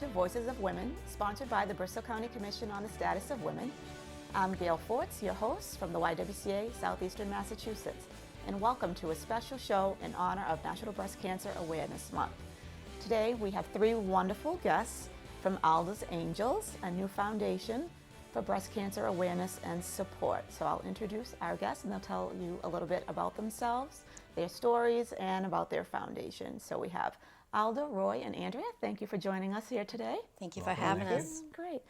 to Voices of Women, sponsored by the Bristol County Commission on the Status of Women. I'm Gail Forts, your host from the YWCA Southeastern Massachusetts, and welcome to a special show in honor of National Breast Cancer Awareness Month. Today we have three wonderful guests from Alda's Angels, a new foundation for breast cancer awareness and support. So I'll introduce our guests and they'll tell you a little bit about themselves, their stories, and about their foundation. So we have Alda, Roy, and Andrea. Thank you for joining us here today. Thank you for having us. Great.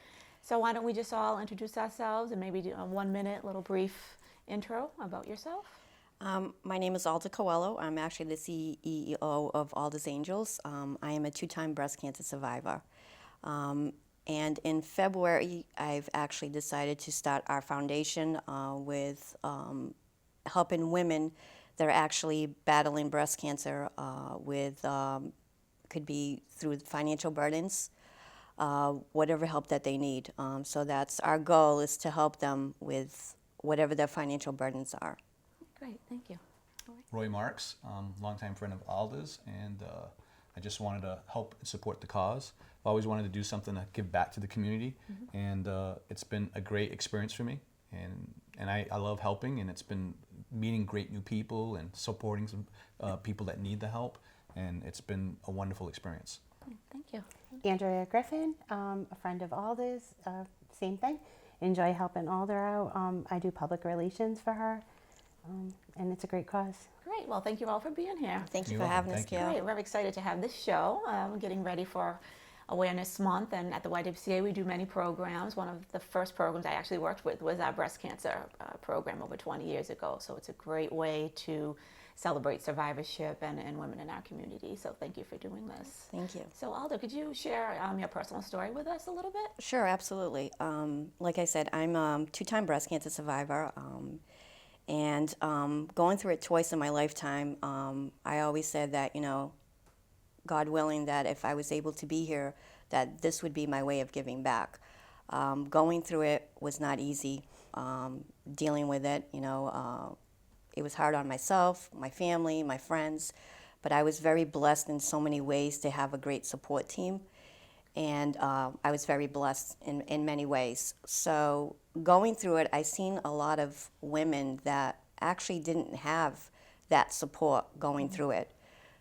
So why don't we just all introduce ourselves and maybe do a 1 minute little brief intro about yourself? My name is Alda Coelho. I'm actually the CEO of Alda's Angels. I am a 2-time breast cancer survivor. And in February, I've actually decided to start our foundation with helping women that are actually battling breast cancer with, could be through financial burdens, whatever help that they need. So that's our goal, is to help them with whatever their financial burdens are. Great, thank you. Roy Marks, longtime friend of Alda's, and I just wanted to help and support the cause. I've always wanted to do something to give back to the community, and it's been a great experience for me. And I love helping, and it's been meeting great new people and supporting some people that need the help, and it's been a wonderful experience. Thank you. Andrea Griffin, a friend of Alda's, same thing. Enjoy helping Alda out. I do public relations for her, and it's a great cause. Great, well thank you all for being here. Thank you You're for welcome. having us, Thank you. Gail. Great, we're excited to have this show. We're getting ready for Awareness Month, and at the YWCA we do many programs. One of the first programs I actually worked with was our breast cancer program over 20 years ago. So it's a great way to celebrate survivorship and women in our community. So thank you for doing this. Thank you. So Alda, could you share your personal story with us a little bit? Sure, absolutely. Like I said, I'm a 2-time breast cancer survivor, and going through it twice in my lifetime. I always said that, God willing, that if I was able to be here, that this would be my way of giving back. Going through it was not easy. Dealing with it, it was hard on myself, my family, my friends, but I was very blessed in so many ways to have a great support team, and I was very blessed in many ways. So going through it, I seen a lot of women that actually didn't have that support going through it.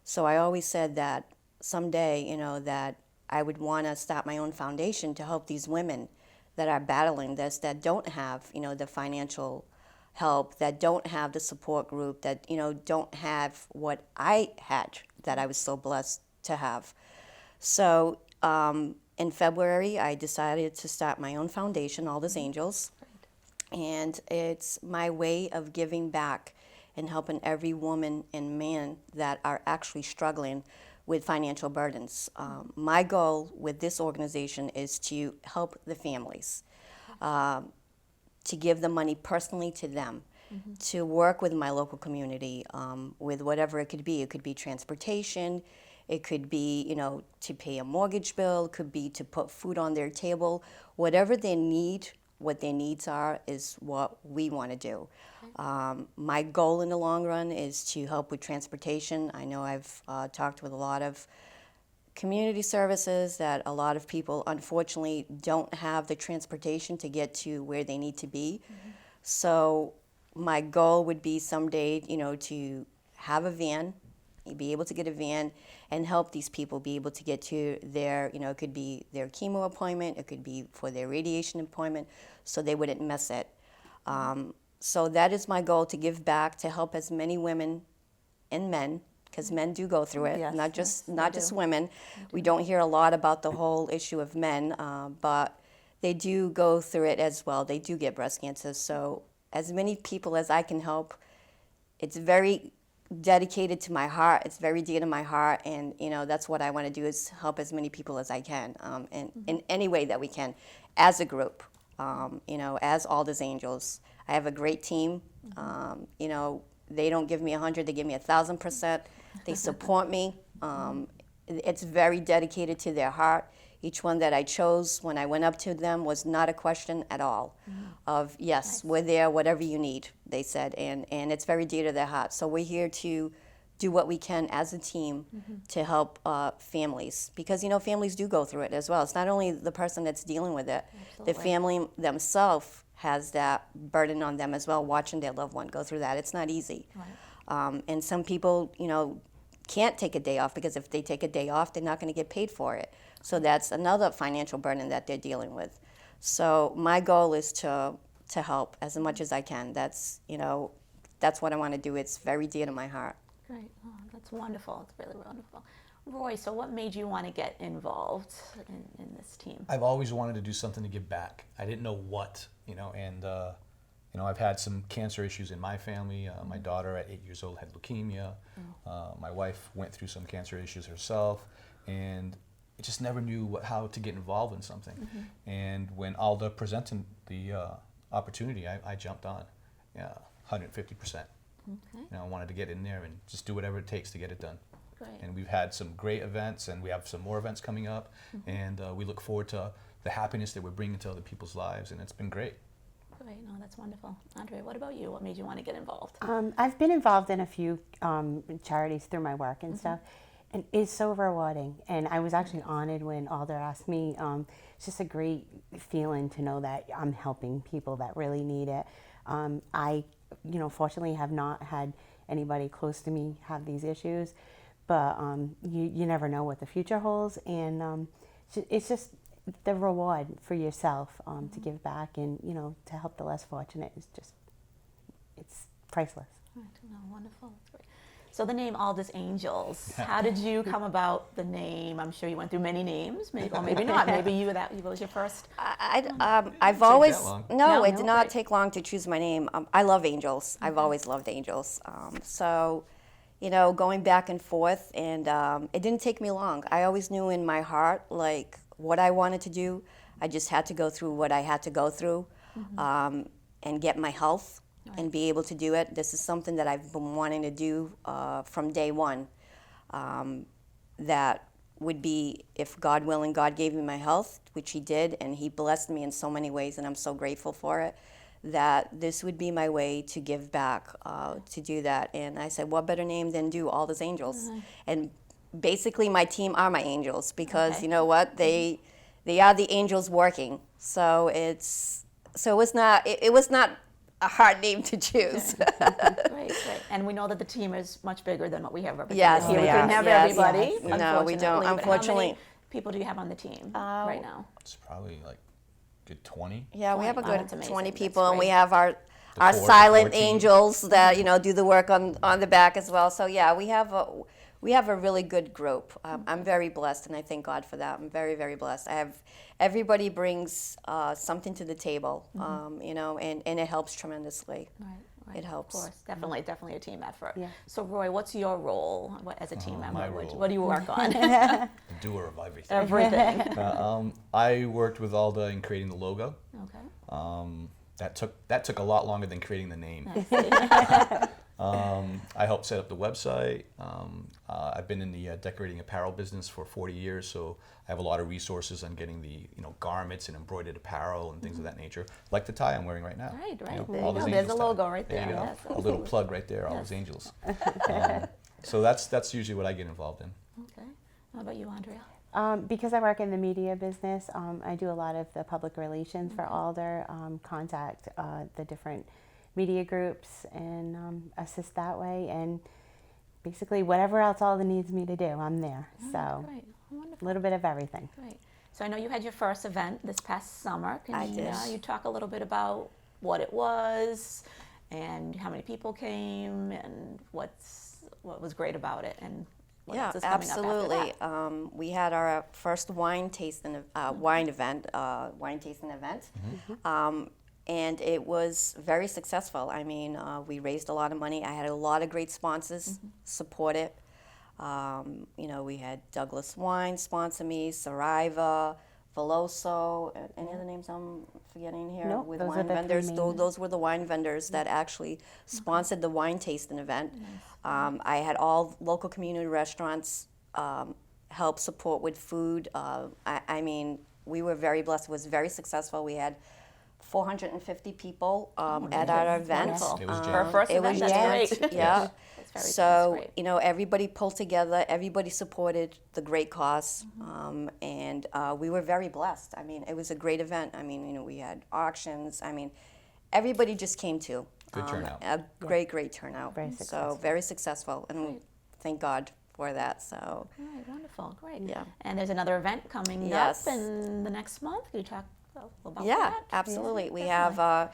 So I always said that someday, that I would want to start my own foundation to help these women that are battling this, that don't have, the financial help, that don't have the support group, that, don't have what I had, that I was so blessed to have. So in February, I decided to start my own foundation, Alda's Angels, and it's my way of giving back and helping every woman and man that are actually struggling with financial burdens. My goal with this organization is to help the families, to give the money personally to them, to work with my local community with whatever it could be. It could be transportation, it could be, to pay a mortgage bill, it could be to put food on their table. Whatever they need, what their needs are, is what we want to do. My goal in the long run is to help with transportation. I know I've talked with a lot of community services that a lot of people unfortunately don't have the transportation to get to where they need to be. So my goal would be someday, to have a van, be able to get a van and help these people be able to get to their, it could be their chemo appointment, it could be for their radiation appointment, so they wouldn't miss it. So that is my goal, to give back, to help as many women and men, because men do go through it, Yes, not just yes, not they just do. women. We don't hear a lot about the whole issue of men, but they do go through it as well. They do get breast cancer. So as many people as I can help, it's very dedicated to my heart. It's very dear to my heart, and that's what I want to do, is help as many people as I can, in any way that we can, as a group. As Alda's Angels, I have a great team. They don't give me 100; they give me 1,000%. They support me. It's very dedicated to their heart. Each one that I chose when I went up to them was not a question at all. Of yes, we're there, whatever you need, they said, and it's very dear to their heart. So we're here to do what we can as a team to help families, because families do go through it as well. It's not only the person that's dealing with it; the Absolutely. family themselves has that burden on them as well, watching their loved one go through that. It's not easy. Right. And some people, can't take a day off, because if they take a day off, they're not going to get paid for it. So that's another financial burden that they're dealing with. So my goal is to help as much as I can. That's what I want to do. It's very dear to my heart. Great. Oh, that's wonderful. It's really wonderful. Roy, so what made you want to get involved in this team? I've always wanted to do something to give back. I didn't know what, and I've had some cancer issues in my family. My daughter at 8 years old had leukemia. My wife went through some cancer issues herself, and I just never knew how to get involved in something. And when Alda presented the opportunity, I jumped on, 150%. Okay. I wanted to get in there and just do whatever it takes to get it done. Great. And we've had some great events, and we have some more events coming up, and we look forward to the happiness that we're bringing to other people's lives, and it's been great. Great. No, that's wonderful. Andrea, what about you? What made you want to get involved? I've been involved in a few charities through my work and stuff, and it's so rewarding. And I was actually honored when Alda asked me. It's just a great feeling to know that I'm helping people that really need it. I, fortunately have not had anybody close to me have these issues, but you never know what the future holds, and it's just the reward for yourself to give back and to help the less fortunate is just, it's priceless. Right. No, wonderful. That's great. So the name Alda's Angels, how did you come about the name? I'm sure you went through many names, maybe, or maybe not. Maybe you was your first. I've always that long. no, it No, did not great. take long to choose my name. I love angels. I've always loved angels. So, going back and forth, and it didn't take me long. I always knew in my heart like what I wanted to do. I just had to go through what I had to go through, and get my health and be able to do it. This is something that I've been wanting to do from day one. That would be, if God willing, God gave me my health, which He did, and He blessed me in so many ways, and I'm so grateful for it, that this would be my way to give back, to do that. And I said, what better name than do Alda's Angels? And basically my team are my angels, because Okay. you know what? They are the angels working. So it was not a hard name to choose. Great. And we know that the team is much bigger than what we have represented Yes, here. We they couldn't are. have Yes, everybody. yes. No, we don't, But how unfortunately. many people do you have on the team right now? It's probably like a good 20. Yeah, we have a Wow, good that's amazing. 20 That's people, and we great. have our core silent team. angels that do the work on the back as well. So yeah, we have a really good group. I'm very blessed, and I thank God for that. I'm very, very blessed. Everybody brings something to the table, and it helps tremendously. Right. It helps. Of course, definitely a team effort. Yeah. So Roy, what's your role as a team member? my role. What do you work on? The doer of everything. Everything. I worked with Alda in creating the logo. Okay. That took a lot longer than creating the name. I helped set up the website. I've been in the decorating apparel business for 40 years, so I have a lot of resources on getting the garments and embroidered apparel and things of that nature, like the tie I'm wearing right now. Right. You know, There you Alda's go. There's Angels a logo tie. right There you there. go. Yes, A little absolutely. plug right there, Alda's Angels. So that's usually what I get involved in. Okay. How about you, Andrea? Because I work in the media business, I do a lot of the public relations for Alder, contact the different media groups and assist that way. And basically whatever else Alder needs me to do, I'm there. So Great. a Wonderful. little bit of everything. Great. So I know you had your first event this past summer. Can I you, did. you talk a little bit about what it was and how many people came and what was great about it and what Yeah, else is coming absolutely. up after that? We had our first wine tasting event, and it was very successful. I mean, we raised a lot of money. I had a lot of great sponsors support it. We had Douglas Wine sponsor me, Sariva, Veloso, any other names I'm forgetting here Nope, with those are wine the three vendors. main. Those were the wine vendors that actually sponsored the wine tasting event. I had all local community restaurants help support with food. I mean, we were very blessed. It was very successful. We had 450 people at our event. Wonderful. It was For a generous. first It event, was that's jammed, great. yeah. That's So, great. you know, everybody pulled together, everybody supported the great cause, and we were very blessed. I mean, it was a great event. I mean, you know, we had auctions. I mean, everybody just came to. Good turnout. A great turnout. Very successful. So, very successful, and thank God for that. So, All right, wonderful, great. Yeah. And there's another event coming Yes. up in the next month. Can you talk about yeah, that? absolutely. Yeah,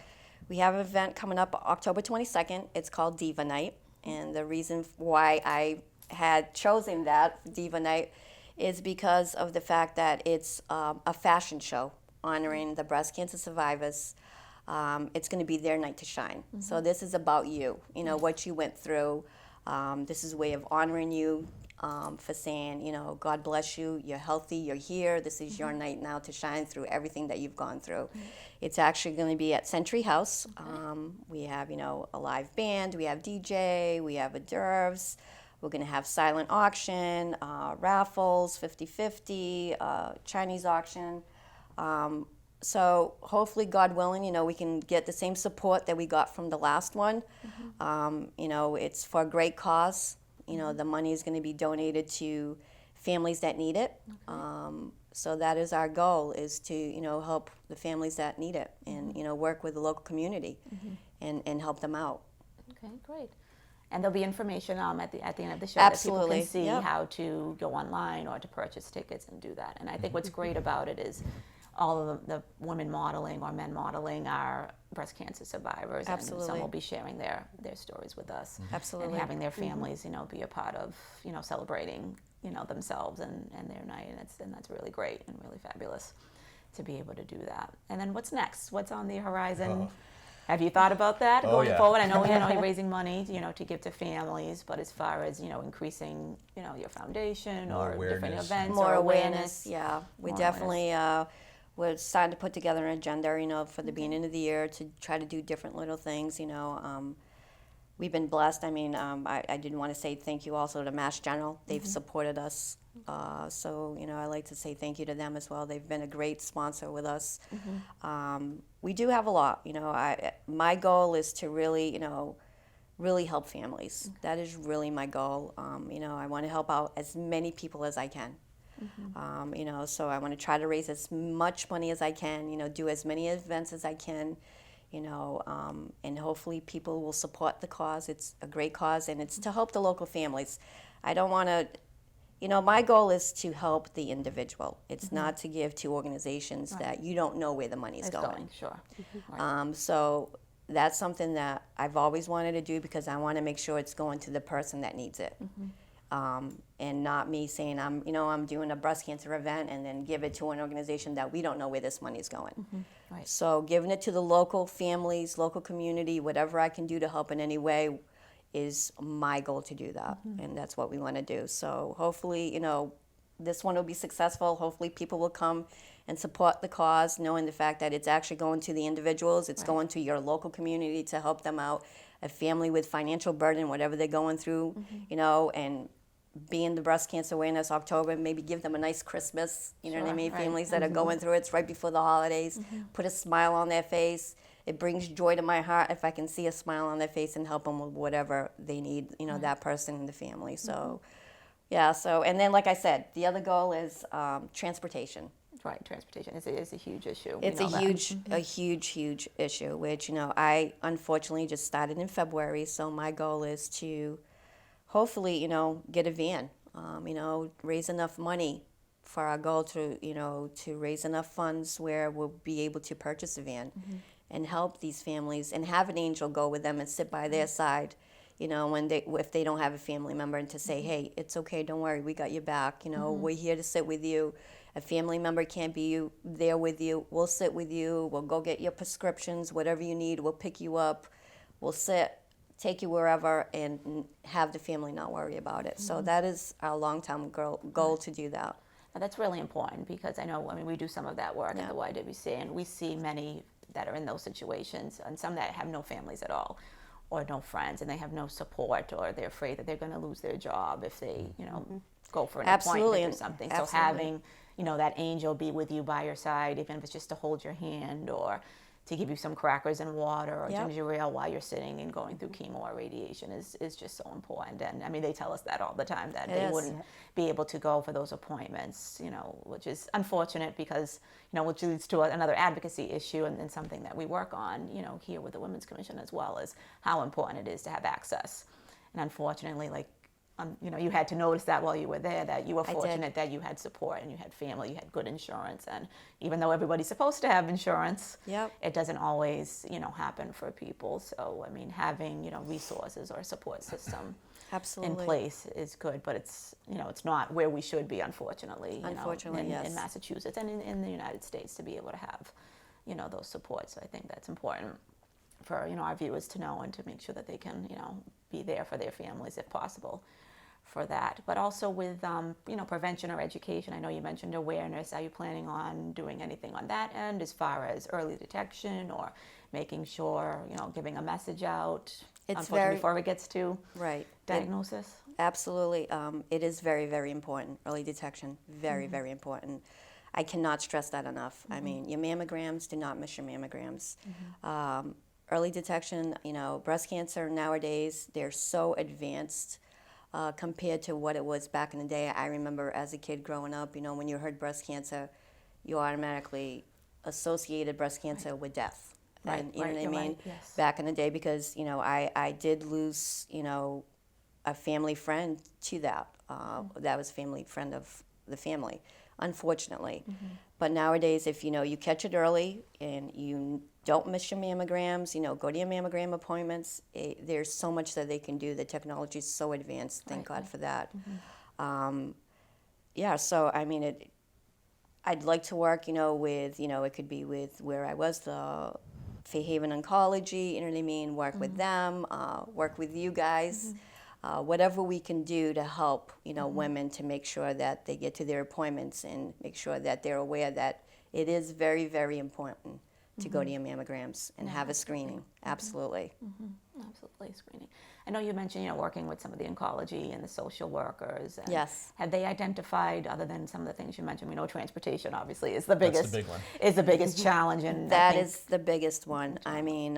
We have an event coming up October 22nd. It's called Diva Night, and the reason why I had chosen that Diva Night is because of the fact that it's a fashion show honoring the breast cancer survivors. It's going to be their night to shine. So this is about you. You know what you went through. This is a way of honoring you. For saying, you know, God bless you, you're healthy, you're here, this is your night now to shine through everything that you've gone through. It's actually going to be at Century House. We have, you know, a live band, we have DJ, we have hors d'oeuvres, we're going to have silent auction, raffles, 50-50, Chinese auction. So hopefully, God willing, you know, we can get the same support that we got from the last one. You know, it's for a great cause. You know, the money is going to be donated to families that need it. So that is our goal, is to, you know, help the families that need it and, you know, work with the local community and help them out. Okay, great. And there'll be information at the end of the show Absolutely. that people can see Yep. how to go online or to purchase tickets and do that. And I think what's great about it is all of the women modeling or men modeling are breast cancer survivors, and some Absolutely. will be sharing their stories with us. Absolutely. And having their families, you know, be a part of, you know, celebrating, you know, themselves and their night, and that's really great and really fabulous to be able to do that. And then what's next? What's on the horizon? Have you thought about that going yeah. forward? I know you're raising money, you know, to give to families, but as far as, you know, increasing, you know, your foundation More or different awareness. events More or awareness, yeah. We More definitely, we're starting to put together an agenda, you know, for the beginning of the year to try to do different little things, you know. We've been blessed. I mean, I did want to say thank you also to Mass General. They've supported us. So, you know, I like to say thank you to them as well. They've been a great sponsor with us. We do have a lot, you know. My goal is to really, you know, really help families. That is really my goal. You know, I want to help out as many people as I can. You know, so I want to try to raise as much money as I can, you know, do as many events as I can, you know, and hopefully people will support the cause. It's a great cause, and it's to help the local families. I don't want to, you know, my goal is to help the individual. It's not to give to organizations that you don't know where the money's it's going. Sure. Right. So that's something that I've always wanted to do, because I want to make sure it's going to the person that needs it. And not me saying I'm doing a breast cancer event and then give it to an organization that we don't know where this money is going. Right. So giving it to the local families, local community, whatever I can do to help in any way is my goal to do that. And that's what we want to do. So hopefully, you know, this one will be successful. Hopefully people will come and support the cause, knowing the fact that it's actually going to the individuals, it's going to your local community to help them out, a family with financial burden, whatever they're going through, you know, and being the Breast Cancer Awareness October, maybe give them a nice Christmas, you know what I Sure, mean? right. Families that are going through it, it's right before the holidays, put a smile on their face. It brings joy to my heart if I can see a smile on their face and help them with whatever they need, you know, that person in the family. So, yeah, so, and then like I said, the other goal is transportation. Right. Transportation is a huge issue. It's We know that. huge issue, which, you know, I unfortunately just started in February, so my goal is to hopefully, you know, get a van, you know, raise enough money for our goal to, you know, to raise enough funds where we'll be able to purchase a van and help these families and have an angel go with them and sit by their side, you know, if they don't have a family member, and to say, hey, it's okay, don't worry, we got your back, you know, we're here to sit with you. A family member can't be there with you, we'll sit with you, we'll go get your prescriptions, whatever you need, we'll pick you up, we'll sit, take you wherever, and have the family not worry about it. So that is our long-term goal to do that. Now, that's really important, because I know, I mean, we do some of that work Yeah. at the YWCA, and we see many that are in those situations, and some that have no families at all, or no friends, and they have no support, or they're afraid that they're going to lose their job if they, you know, go for an Absolutely. appointment or something. Absolutely. So having, you know, that angel be with you by your side, even if it's just to hold your hand or to give you some crackers and water or Yep. ginger ale while you're sitting and going through chemo or radiation is just so important. And I mean, they tell us that all the time, that It they is. wouldn't be able to go for those appointments, you know, which is unfortunate because, you know, which leads to another advocacy issue and something that we work on, you know, here with the Women's Commission as well, is how important it is to have access. And unfortunately, like, you know, you had to notice that while you were there, that you were I did. fortunate that you had support and you had family, you had good insurance. And even though everybody's supposed to have insurance, Yep. it doesn't always, you know, happen for people. So, I mean, having, you know, resources or a support system Absolutely. in place is good, but it's, you know, it's not where we should be, unfortunately, Unfortunately, in yes. Massachusetts and in the United States, to be able to have, you know, those supports. So I think that's important for, you know, our viewers to know and to make sure that they can, you know, be there for their families if possible for that. But also with, you know, prevention or education. I know you mentioned awareness. Are you planning on doing anything on that end as far as early detection or making sure, you know, giving a message out, It's unfortunately, very- before it gets to Right. diagnosis? Absolutely. It is very, very important. Early detection, very, very important. I cannot stress that enough. I mean, your mammograms, do not miss your mammograms. Early detection, you know, breast cancer nowadays, they're so advanced compared to what it was back in the day. I remember as a kid growing up, you know, when you heard breast cancer, you automatically associated breast cancer with death. Right, And, you know right, what I you're mean? right, yes. Back in the day, because, you know, I did lose, you know, a family friend to that. That was family friend of the family, unfortunately. But nowadays, if you know you catch it early and you don't miss your mammograms, you know, go to your mammogram appointments. There's so much that they can do. The technology is so advanced. Thank God for that. Yeah. So I mean, I'd like to work, you know, with, you know, it could be with where I was, the Fairhaven Oncology, you know what I mean, work with them, work with you guys, whatever we can do to help, you know, women to make sure that they get to their appointments and make sure that they're aware that it is very, very important to go to your mammograms and have a screening. Absolutely. Absolutely, screening. I know you mentioned, you know, working with some of the oncology and the social workers. And Yes. have they identified, other than some of the things you mentioned, we know transportation obviously is the biggest. the big one. Is the biggest challenge, and I That think- is the biggest one. I mean,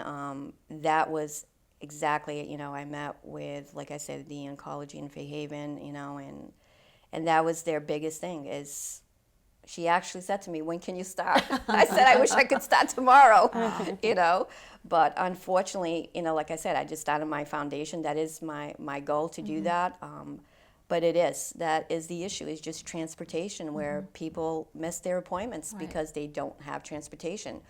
that was exactly, you know, I met with, like I said, the oncology in Fairhaven, you know, and that was their biggest thing is she actually said to me, when can you start? I said, I wish I could start tomorrow, you know. But unfortunately, you know, like I said, I just started my foundation. That is my goal to do that. But that is the issue, is just transportation, where people miss their appointments because they don't have transportation,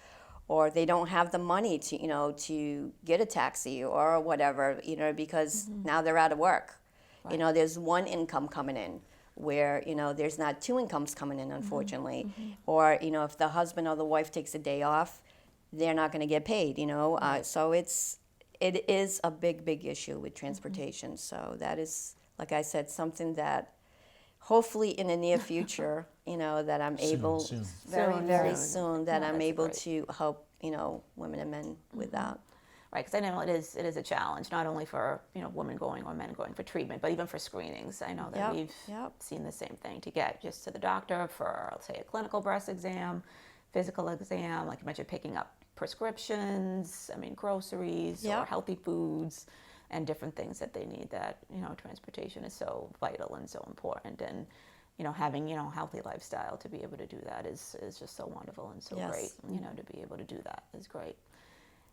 or they don't have the money to, you know, to get a taxi or whatever, you know, because now they're out of work. You know, there's one income coming in, where, you know, there's not two incomes coming in, unfortunately. Or, you know, if the husband or the wife takes a day off, they're not going to get paid, you know. So it is a big, big issue with transportation. So that is, like I said, something that hopefully in the near future, you know, that I'm able, soon. very, Soon, very soon. soon, that No, I'm that's able great. to help, you know, women and men with that. Right, because I know it is a challenge, not only for, you know, women going or men going for treatment, but even for screenings. I know that Yep, we've yep. seen the same thing, to get just to the doctor for, let's say, a clinical breast exam, physical exam, like you mentioned, picking up prescriptions, I mean, groceries or Yep. healthy foods and different things that they need. That, you know, transportation is so vital and so important. And, you know, having, you know, healthy lifestyle to be able to do that is just so wonderful and so Yes. great. You know, to be able to do that is great.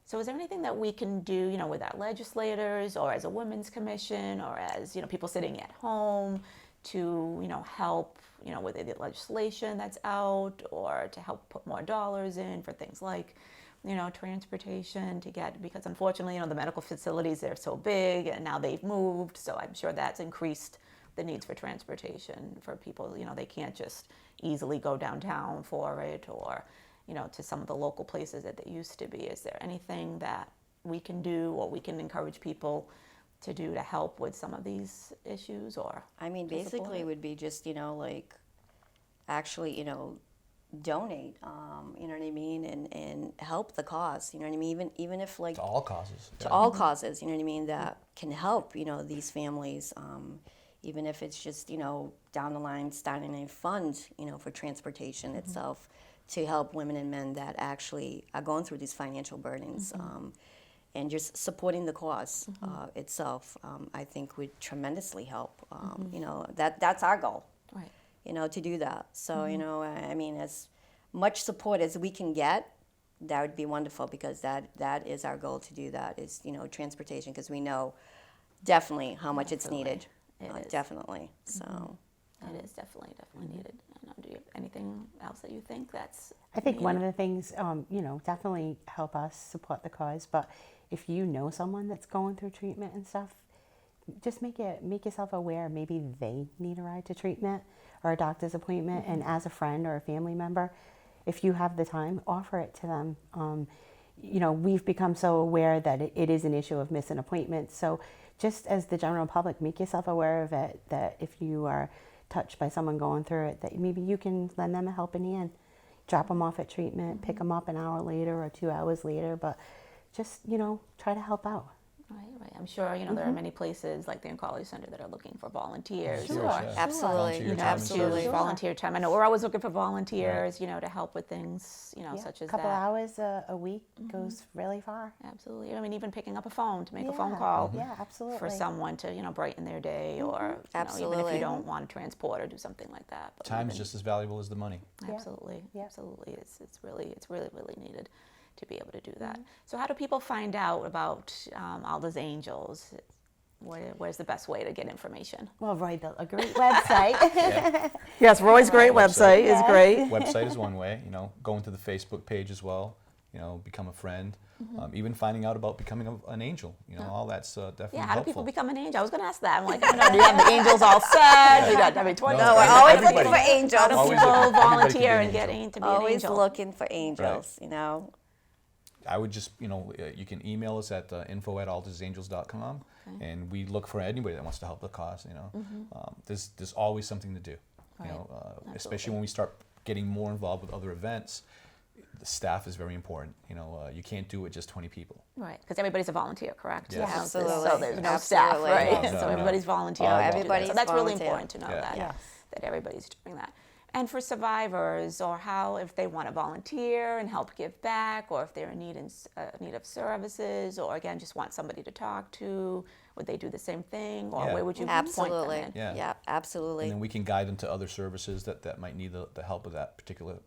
So is there anything that we can do, you know, with our legislators or as a women's commission or as, you know, people sitting at home to, you know, help, you know, with the legislation that's out, or to help put more dollars in for things like, you know, transportation to get, because unfortunately, you know, the medical facilities, they're so big and now they've moved. So I'm sure that's increased the needs for transportation for people. You know, they can't just easily go downtown for it, or, you know, to some of the local places that they used to be. Is there anything that we can do or we can encourage people to do to help with some of these issues? Or I mean, to support basically, it? it would be just, you know, like, actually, you know, donate, you know what I mean, and help the cause, you know what I mean, even if, like, To all causes. to all causes, you know what I mean, that can help, you know, these families, even if it's just, you know, down the line starting a fund, you know, for transportation itself, to help women and men that actually are going through these financial burdens. And just supporting the cause itself, I think would tremendously help. You know, that's our goal, Right. you know, to do that. So, you know, I mean, as much support as we can get, that would be wonderful, because that is our goal, to do that, is, you know, transportation, because we know definitely how much it's Absolutely. needed. It is. Definitely. So, It is definitely needed. I don't know, do you have anything else that you think that's I think one of needed? the things, you know, definitely help us support the cause. But if you know someone that's going through treatment and stuff, just make yourself aware. Maybe they need a ride to treatment or a doctor's appointment, and as a friend or a family member, if you have the time, offer it to them. You know, we've become so aware that it is an issue of missing appointments. So, just as the general public, make yourself aware of it. That if you are touched by someone going through it, that maybe you can lend them a helping hand. Drop them off at treatment, pick them up an hour later or 2 hours later, but just, you know, try to help out. Right. I'm sure, you know, there are many places like the Oncology Center that are looking for volunteers. Sure. Or, absolutely, Volunteer you know, time and absolutely. to volunteer time. I know we're always looking for volunteers, Right. you know, to help with things, you know, Yeah, such as a couple that. hours a week goes really far. Absolutely. I mean, even picking up a phone to make a phone Yeah, call yeah, absolutely. for someone to, you know, brighten their day, or you know, even if Absolutely. you don't want to transport or do something like that. But Time's even- just as valuable as the money. Yeah. Absolutely. Yeah. Absolutely. It's really needed to be able to do that. So how do people find out about Alda's Angels? Where's the best way to get information? Well, Roy built a great website. Yeah. Yes, Roy's great Website. is great. Website is one way, you know, going to the Facebook page as well, you know, become a friend, even finding out about becoming an angel, you know, all that's definitely Yeah, how do helpful. people become an angel? I was going to ask that. I'm like, I don't know, do you have the angels all set? You got every 20 No, we're everybody- always everybody- looking for angels. How do Always people looking- everybody can be volunteer an and get angel. to be an Always angel? looking for angels, you know. I would just, you know, you can email us at info@aldasangels.com, and we look for anybody that wants to help the cause, you know. There's always something to do, Right. you know, especially Absolutely. when we start getting more involved with other events. The staff is very important, you know, you can't do it with just 20 people. Right, because everybody's a volunteer, correct? Yes. So Absolutely. there's no staff, Absolutely. right? No, no, So no. everybody's volunteer. All to do that. everybody's So that's really volunteer. important to know Yeah. that, Yes. that everybody's doing that. And for survivors, or how, if they want to volunteer and help give back, or if they're in need of services, or again just want somebody to talk to, would they do the same thing, or Yeah. where would you Absolutely. point them in? Yeah. Absolutely. And then we can guide them to other services that might need the help of that particular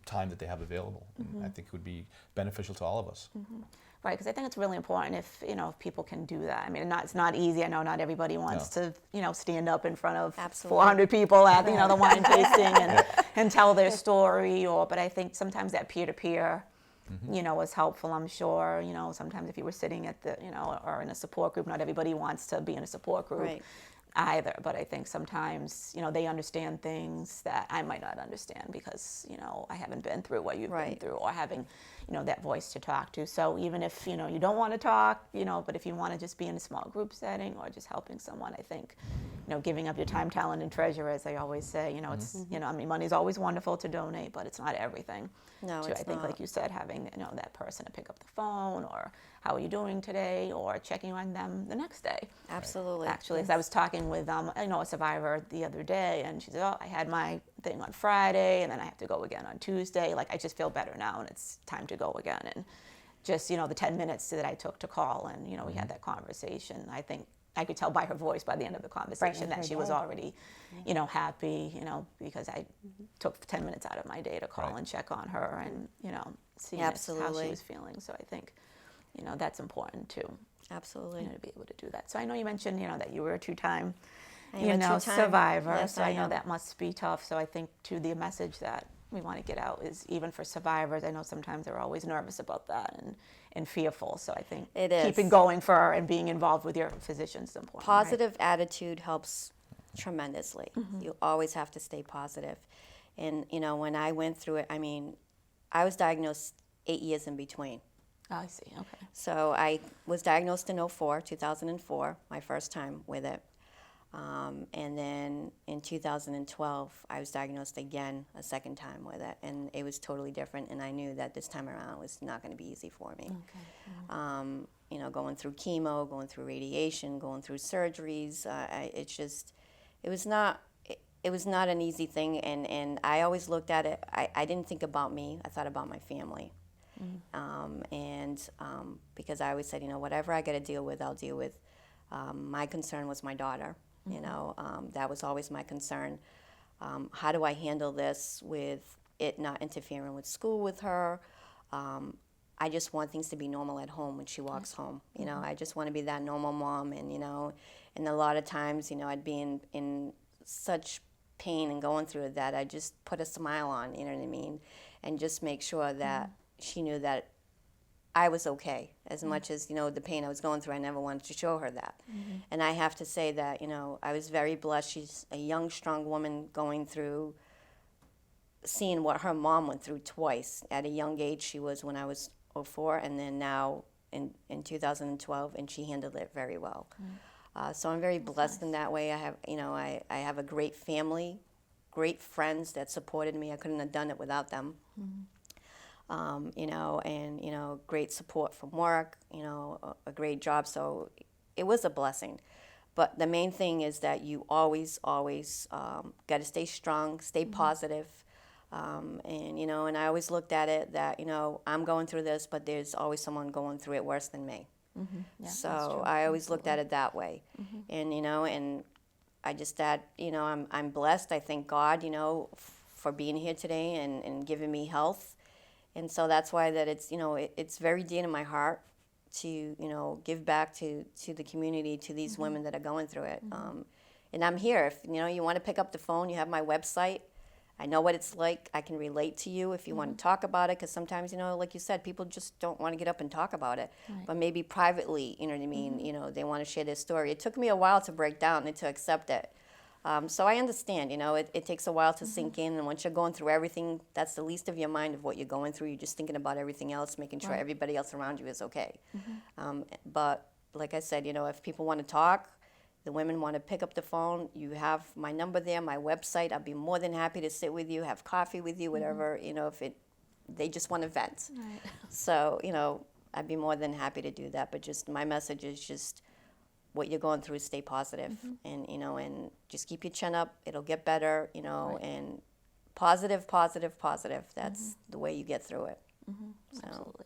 time that they have available. And I think it would be beneficial to all of us. Right, because I think it's really important if if people can do that. I mean, it's not easy. I know not everybody wants to stand up in front of Absolutely. 400 people at the wine tasting and tell their story. But I think sometimes that peer to peer, is helpful. I'm sure. Sometimes if you were sitting at the or in a support group, not everybody wants to be in a support group. Right. Either, but I think sometimes they understand things that I might not understand because I haven't been through what you've been Right. through, or having that voice to talk to. So even if you don't want to talk, but if you want to just be in a small group setting or just helping someone, I think giving up your time, talent, and treasure, as I always say, it's I mean, money's always wonderful to donate, but it's not everything. No, So it's I think, not. like you said, having that person to pick up the phone, or how are you doing today, or checking on them the next day. Absolutely. Actually, as I was talking with a survivor the other day, and she said, "Oh, I had my thing on Friday, and then I have to go again on Tuesday. Like, I just feel better now, and it's time to go again." And just the 10 minutes that I took to call, and we had that conversation. I think I could tell by her voice by the end of the conversation that her she was day. already, happy, because I took 10 minutes out of my day to call Right. and check on her, and see how Absolutely. she was feeling. So I think, that's important too. Absolutely. To be able to do that. So I know you mentioned, that you were a two-time, I am a two-time. survivor. Yes, so I know am. that must be tough. So I think too, the message that we want to get out is even for survivors. I know sometimes they're always nervous about that and fearful. So I think It is. keeping going and being involved with your physicians is important. right? Positive attitude helps tremendously. You always have to stay positive. And, when I went through it, I mean, I was diagnosed 8 years in between. Oh, I see. Okay. So I was diagnosed in 2004, my first time with it. And then in 2012, I was diagnosed again a second time with it. And it was totally different. And I knew that this time around it was not going to be easy for me. Okay. Going through chemo, going through radiation, going through surgeries. It it was not an easy thing, and I always looked at it, I didn't think about me, I thought about my family. Because I always said, you know, whatever I got to deal with, I'll deal with. My concern was my daughter, you know, that was always my concern. How do I handle this with it not interfering with school with her? I just want things to be normal at home when she walks home. You know, I just want to be that normal mom, and, you know, and a lot of times, you know, I'd be in such pain and going through it that I just put a smile on, you know what I mean, and just make sure that she knew that I was okay. As much as, you know, the pain I was going through, I never wanted to show her that. And I have to say that, you know, I was very blessed. She's a young, strong woman going through, seeing what her mom went through twice. At a young age, she was when I was 04, and then now in 2012, and she handled it very well. So I'm very blessed in that way. I have, you know, I have a great family, great friends that supported me. I couldn't have done it without them. You know, and, you know, great support from work, you know, a great job. So it was a blessing. But the main thing is that you always got to stay strong, stay positive. And, you know, and I always looked at it that, you know, I'm going through this, but there's always someone going through it worse than me. Yeah, So I always looked at it that way. And, you know, and I just, that, you know, I'm blessed. I thank God, you know, for being here today and giving me health. And so that's why that it's, you know, it's very dear to my heart to, you know, give back to the community, to these women that are going through it. And I'm here. If, you know, you want to pick up the phone, you have my website. I know what it's like. I can relate to you if you want to talk about it, because sometimes, you know, like you said, people just don't want to get up and talk about it. But maybe privately, you know what I mean, you know, they want to share their story. It took me a while to break down and to accept it. So I understand, you know, it takes a while to sink in, and once you're going through everything, that's the least of your mind of what you're going through. You're just thinking about everything else, making sure everybody else around you is okay. But like I said, you know, if people want to talk, the women want to pick up the phone, you have my number there, my website. I'll be more than happy to sit with you, have coffee with you, whatever, you know, if they just want to vent. So, you know, I'd be more than happy to do that. But just my message is just, what you're going through, stay positive, and, you know, and just keep your chin up. It'll get better, you know, and positive. That's the way you get through it. So. Absolutely.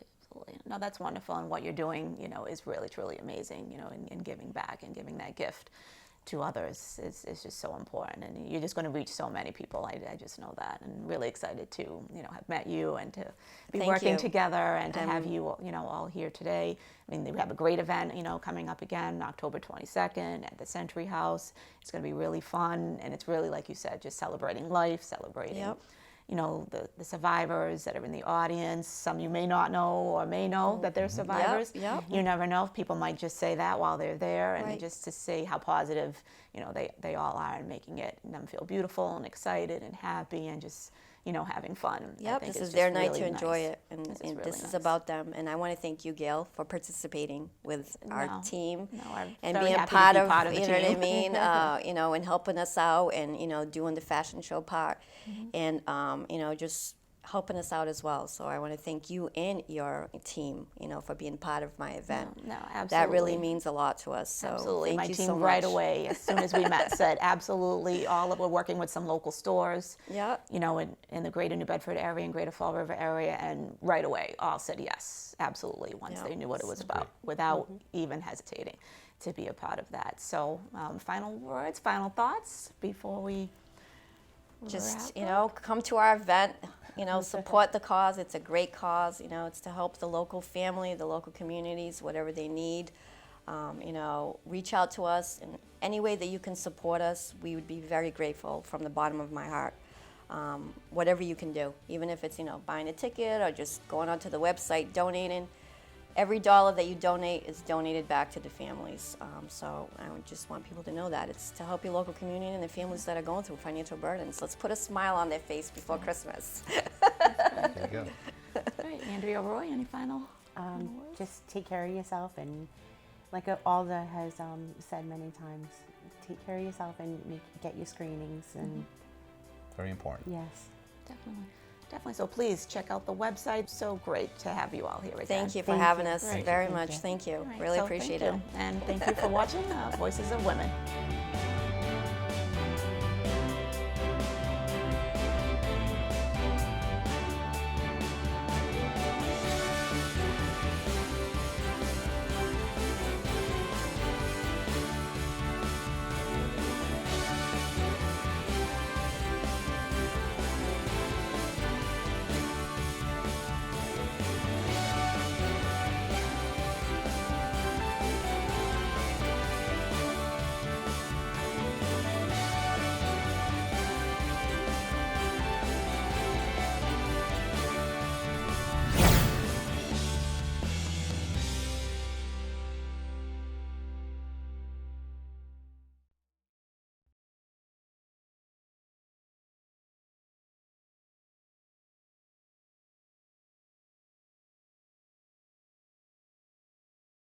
No, that's wonderful, and what you're doing, you know, is really, truly amazing, you know, in giving back and giving that gift to others is just so important, and you're just going to reach so many people. I just know that, and really excited to, you know, have met you and to be working together and to have you, you know, all here today. I mean, we have a great event, you know, coming up again, October 22nd at the Century House. It's going to be really fun, and it's really, like you said, just celebrating life, celebrating, you know, the survivors that are in the audience. Some you may not know or may know that they're survivors. You never know. People might just say that while they're there, and just to see how positive, you know, they all are, and making them feel beautiful and excited and happy and just, you know, having fun. This is their night to enjoy it, and this is about them. And I want to thank you, Gail, for participating with our team and being part of the team. Know what I mean? You know, and helping us out, and, you know, doing the fashion show part, and you know, just helping us out as well. So I want to thank you and your team, you know, for being part of my event. No, absolutely. That really means a lot to us. So absolutely. Thank My you team so right much. away, as soon as we met, said absolutely. We're working with some local stores, you know, in the greater New Bedford area and greater Fall River area, and right away all said yes, absolutely, once they knew what it was about, without even hesitating to be a part of that. So final words, final thoughts before we just, you know, come to our event, you know, support the cause. It's a great cause, you know, it's to help the local family, the local communities, whatever they need. You know, reach out to us in any way that you can support us. We would be very grateful from the bottom of my heart. Whatever you can do, even if it's, you know, buying a ticket or just going onto the website, donating. Every dollar that you donate is donated back to the families. So I just want people to know that. It's to help your local community and the families that are going through financial burdens. Let's put a smile on their face before Christmas. There you go. Great. Andrea Roy, any final words? Just take care of yourself, and like Alda has said many times, take care of yourself and get your screenings. And Very important. yes. Definitely. So please check out the website. So great to have you all here again. Thank you for Thank having you. us Thank very you. much. Thank you. Right, Really so appreciate thank it. you. And thank you for watching Voices of Women.